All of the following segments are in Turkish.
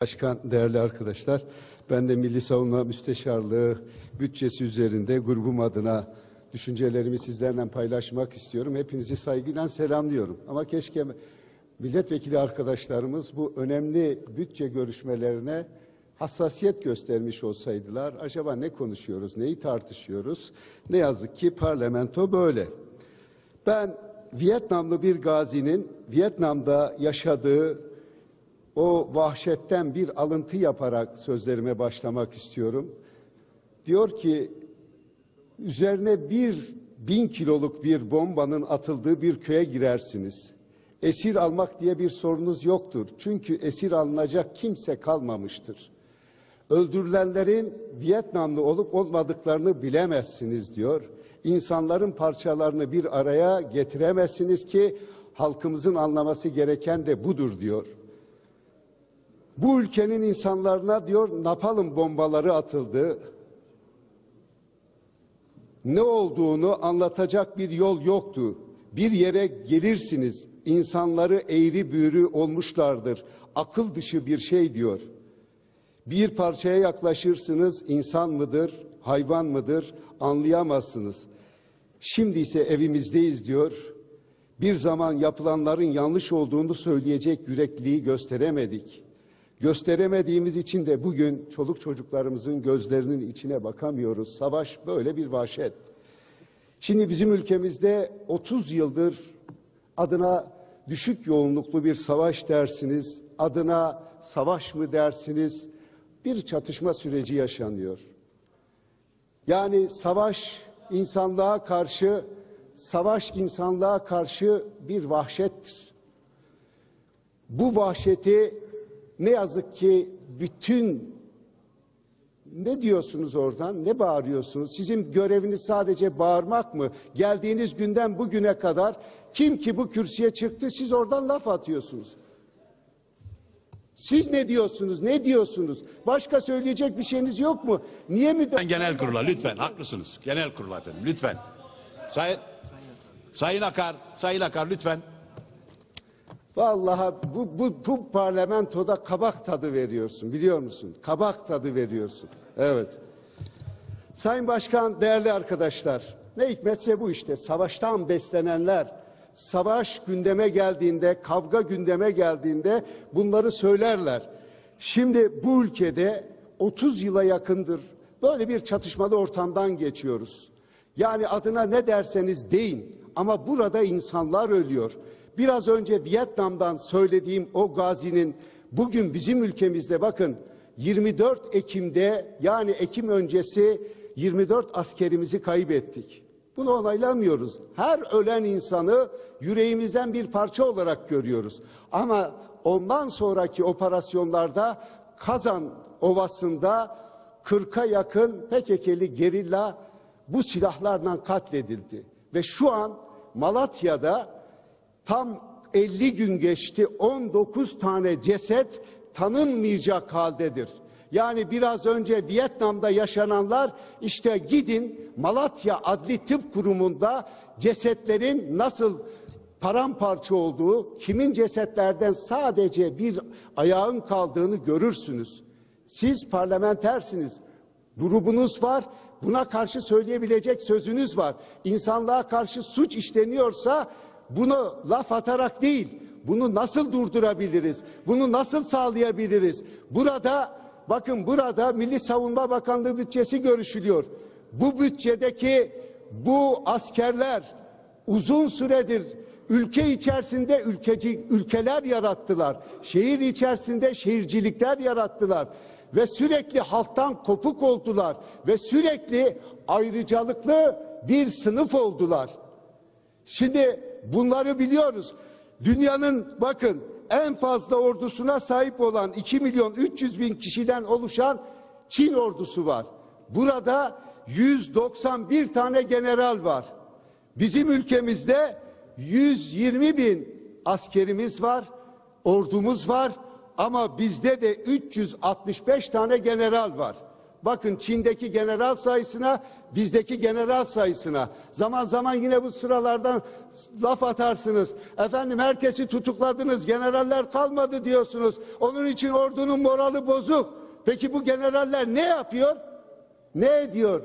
Başkan, değerli arkadaşlar, ben de Milli Savunma Müsteşarlığı bütçesi üzerinde grubum adına düşüncelerimi sizlerle paylaşmak istiyorum. Hepinizi saygıyla selamlıyorum. Ama keşke milletvekili arkadaşlarımız bu önemli bütçe görüşmelerine hassasiyet göstermiş olsaydılar. Acaba ne konuşuyoruz, neyi tartışıyoruz? Ne yazık ki parlamento böyle. Ben Vietnamlı bir gazinin Vietnam'da yaşadığı o vahşetten bir alıntı yaparak sözlerime başlamak istiyorum. Diyor ki, üzerine 1000 kiloluk bir bombanın atıldığı bir köye girersiniz. Esir almak diye bir sorunuz yoktur. Çünkü esir alınacak kimse kalmamıştır. Öldürülenlerin Vietnamlı olup olmadıklarını bilemezsiniz diyor. İnsanların parçalarını bir araya getiremezsiniz ki halkımızın anlaması gereken de budur diyor. Bu ülkenin insanlarına diyor napalm bombaları atıldı. Ne olduğunu anlatacak bir yol yoktu. Bir yere gelirsiniz, insanları eğri büğrü olmuşlardır. Akıl dışı bir şey diyor. Bir parçaya yaklaşırsınız, insan mıdır, hayvan mıdır anlayamazsınız. Şimdi ise evimizdeyiz diyor. Bir zaman yapılanların yanlış olduğunu söyleyecek yürekliliği gösteremedik. Gösteremediğimiz için de bugün çoluk çocuklarımızın gözlerinin içine bakamıyoruz. Savaş böyle bir vahşet. Şimdi bizim ülkemizde 30 yıldır adına düşük yoğunluklu bir savaş dersiniz, adına savaş mı dersiniz, bir çatışma süreci yaşanıyor. Yani savaş insanlığa karşı bir vahşettir. Bu vahşeti ne yazık ki ne diyorsunuz oradan, ne bağırıyorsunuz? Sizin göreviniz sadece bağırmak mı? Geldiğiniz günden bugüne kadar kim ki bu kürsüye çıktı, siz oradan laf atıyorsunuz. Siz ne diyorsunuz, ne diyorsunuz? Başka söyleyecek bir şeyiniz yok mu? Niye mi? Genel kurula lütfen, haklısınız. Genel kurula efendim, lütfen. Sayın Akar lütfen. Vallahi bu parlamentoda kabak tadı veriyorsun, biliyor musun? Kabak tadı veriyorsun. Evet. Sayın Başkan, değerli arkadaşlar, ne hikmetse bu işte. Savaştan beslenenler, savaş gündeme geldiğinde, kavga gündeme geldiğinde bunları söylerler. Şimdi bu ülkede 30 yıla yakındır böyle bir çatışmalı ortamdan geçiyoruz. Yani adına ne derseniz deyin ama burada insanlar ölüyor. Biraz önce Vietnam'dan söylediğim o gazinin bugün bizim ülkemizde bakın 24 Ekim'de yani Ekim öncesi 24 askerimizi kaybettik. Bunu onaylamıyoruz. Her ölen insanı yüreğimizden bir parça olarak görüyoruz. Ama ondan sonraki operasyonlarda Kazan Ovası'nda 40'a yakın PKK'li gerilla bu silahlarla katledildi. Ve şu an Malatya'da tam 50 gün geçti, 19 tane ceset tanınmayacak haldedir. Yani biraz önce Vietnam'da yaşananlar, işte gidin Malatya Adli Tıp Kurumu'nda cesetlerin nasıl paramparça olduğu, kimin cesetlerden sadece bir ayağın kaldığını görürsünüz. Siz parlamentersiniz, grubunuz var, buna karşı söyleyebilecek sözünüz var. İnsanlığa karşı suç işleniyorsa bunu laf atarak değil, bunu nasıl durdurabiliriz, bunu nasıl sağlayabiliriz? Burada Milli Savunma Bakanlığı bütçesi görüşülüyor. Bu bütçedeki bu askerler uzun süredir ülke içerisinde ülkeler yarattılar. Şehir içerisinde şehircilikler yarattılar. Ve sürekli halktan kopuk oldular. Ve sürekli ayrıcalıklı bir sınıf oldular. Şimdi bunları biliyoruz. Dünyanın bakın en fazla ordusuna sahip olan 2.300.000 kişiden oluşan Çin ordusu var. Burada 191 tane general var. Bizim ülkemizde 120.000 askerimiz var, ordumuz var ama bizde de 365 tane general var. Bakın Çin'deki general sayısına, bizdeki general sayısına. Zaman zaman yine bu sıralardan laf atarsınız. Efendim herkesi tutukladınız, generaller kalmadı diyorsunuz. Onun için ordunun morali bozuk. Peki bu generaller ne yapıyor? Ne ediyor?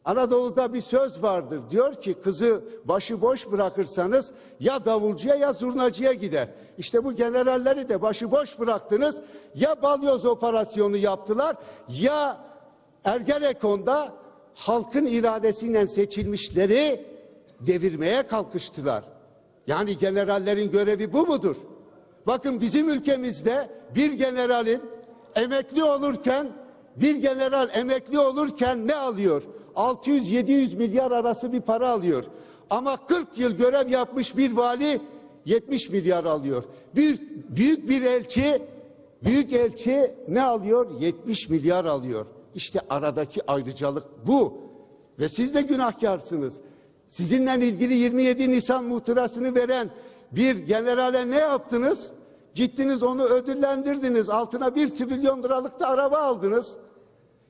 Anadolu'da bir söz vardır. Diyor ki kızı başıboş bırakırsanız ya davulcuya ya zurnacıya gider. İşte bu generalleri de başıboş bıraktınız. Ya balyoz operasyonu yaptılar ya Ergenekon'da halkın iradesiyle seçilmişleri devirmeye kalkıştılar. Yani generallerin görevi bu mudur? Bakın bizim ülkemizde bir generalin emekli olurken ne alıyor? 600-700 milyar arası bir para alıyor. Ama 40 yıl görev yapmış bir vali 70 milyar alıyor. Büyük elçi ne alıyor? 70 milyar alıyor. İşte aradaki ayrıcalık bu. Ve siz de günahkarsınız. Sizinle ilgili 27 Nisan muhtırasını veren bir generale ne yaptınız? Gittiniz onu ödüllendirdiniz. Altına 1 trilyon liralık da araba aldınız.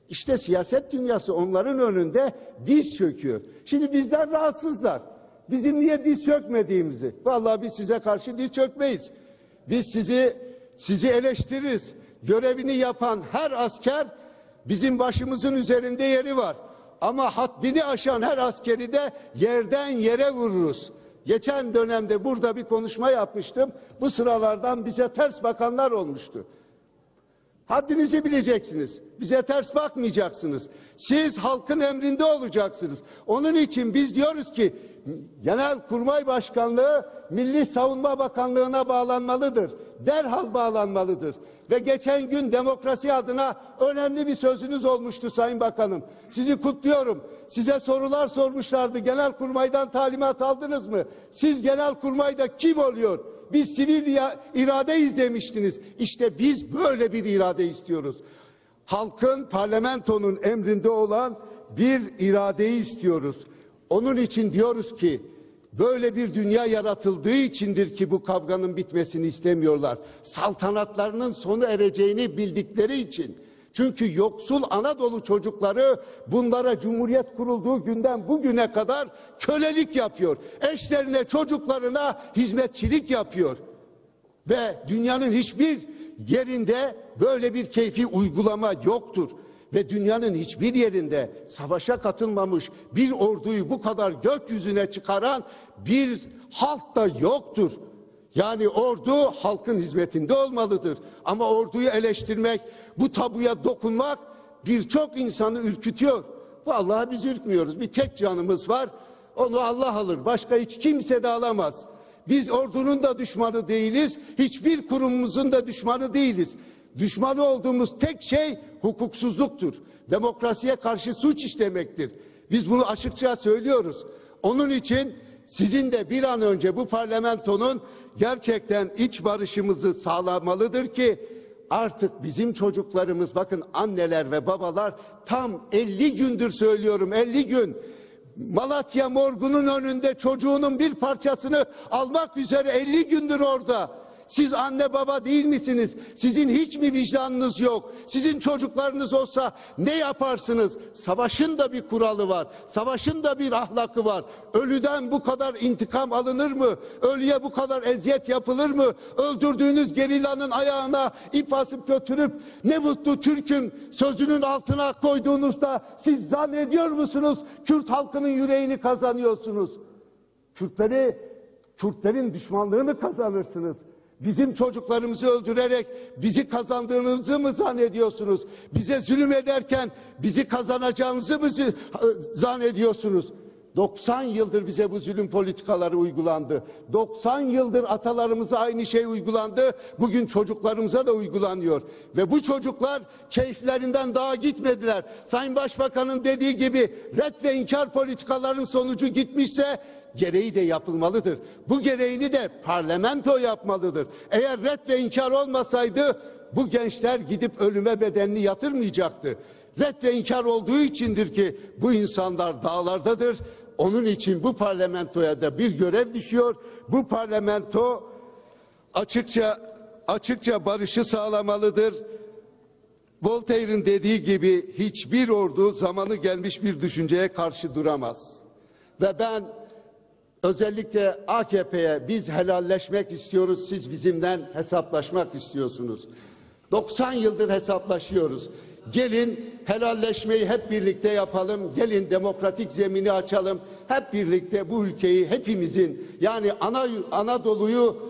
İşte siyaset dünyası onların önünde diz çöküyor. Şimdi bizden rahatsızlar. Bizim niye diz çökmediğimizi. Vallahi biz size karşı diz çökmeyiz. Biz sizi eleştiririz. Görevini yapan her asker bizim başımızın üzerinde yeri var. Ama haddini aşan her askeri de yerden yere vururuz. Geçen dönemde burada bir konuşma yapmıştım. Bu sıralardan bize ters bakanlar olmuştu. Haddinizi bileceksiniz. Bize ters bakmayacaksınız. Siz halkın emrinde olacaksınız. Onun için biz diyoruz ki Genelkurmay Başkanlığı Milli Savunma Bakanlığı'na bağlanmalıdır. Derhal bağlanmalıdır. Ve geçen gün demokrasi adına önemli bir sözünüz olmuştu Sayın Bakanım. Sizi kutluyorum. Size sorular sormuşlardı. Genelkurmay'dan talimat aldınız mı? Siz Genelkurmay'da kim oluyor? Biz sivil iradeyiz demiştiniz. İşte biz böyle bir irade istiyoruz. Halkın, parlamentonun emrinde olan bir iradeyi istiyoruz. Onun için diyoruz ki böyle bir dünya yaratıldığı içindir ki bu kavganın bitmesini istemiyorlar. Saltanatlarının sonu ereceğini bildikleri için. Çünkü yoksul Anadolu çocukları bunlara Cumhuriyet kurulduğu günden bugüne kadar kölelik yapıyor. Eşlerine, çocuklarına hizmetçilik yapıyor. Ve dünyanın hiçbir yerinde böyle bir keyfi uygulama yoktur. Ve dünyanın hiçbir yerinde savaşa katılmamış bir orduyu bu kadar gökyüzüne çıkaran bir halk da yoktur. Yani ordu halkın hizmetinde olmalıdır. Ama orduyu eleştirmek, bu tabuya dokunmak birçok insanı ürkütüyor. Vallahi biz ürkmüyoruz. Bir tek canımız var. Onu Allah alır. Başka hiç kimse de alamaz. Biz ordunun da düşmanı değiliz. Hiçbir kurumumuzun da düşmanı değiliz. Düşmanı olduğumuz tek şey hukuksuzluktur. Demokrasiye karşı suç işlemektir. Biz bunu açıkça söylüyoruz. Onun için sizin de bir an önce bu parlamentonun gerçekten iç barışımızı sağlamalıdır ki artık bizim çocuklarımız, bakın anneler ve babalar tam 50 gündür söylüyorum, 50 gün Malatya morgunun önünde çocuğunun bir parçasını almak üzere 50 gündür orada. Siz anne baba değil misiniz? Sizin hiç mi vicdanınız yok? Sizin çocuklarınız olsa ne yaparsınız? Savaşın da bir kuralı var. Savaşın da bir ahlakı var. Ölüden bu kadar intikam alınır mı? Ölüye bu kadar eziyet yapılır mı? Öldürdüğünüz gerillanın ayağına ip asıp götürüp ne mutlu Türk'üm sözünün altına koyduğunuzda siz zannediyor musunuz? Kürt halkının yüreğini kazanıyorsunuz. Kürtlerin düşmanlığını kazanırsınız. Bizim çocuklarımızı öldürerek bizi kazandığınızı mı zannediyorsunuz? Bize zulüm ederken bizi kazanacağınızı mı zannediyorsunuz? 90 yıldır bize bu zulüm politikaları uygulandı. 90 yıldır atalarımıza aynı şey uygulandı. Bugün çocuklarımıza da uygulanıyor. Ve bu çocuklar keyiflerinden daha gitmediler. Sayın Başbakan'ın dediği gibi ret ve inkar politikaların sonucu gitmişse gereği de yapılmalıdır. Bu gereğini de parlamento yapmalıdır. Eğer ret ve inkar olmasaydı bu gençler gidip ölüme bedenini yatırmayacaktı. Ret ve inkar olduğu içindir ki bu insanlar dağlardadır. Onun için bu parlamentoya da bir görev düşüyor. Bu parlamento açıkça barışı sağlamalıdır. Voltaire'in dediği gibi hiçbir ordu zamanı gelmiş bir düşünceye karşı duramaz. Ve ben özellikle AKP'ye biz helalleşmek istiyoruz, siz bizimle hesaplaşmak istiyorsunuz. 90 yıldır hesaplaşıyoruz. Gelin helalleşmeyi hep birlikte yapalım. Gelin demokratik zemini açalım. Hep birlikte bu ülkeyi hepimizin yani Anadolu'yu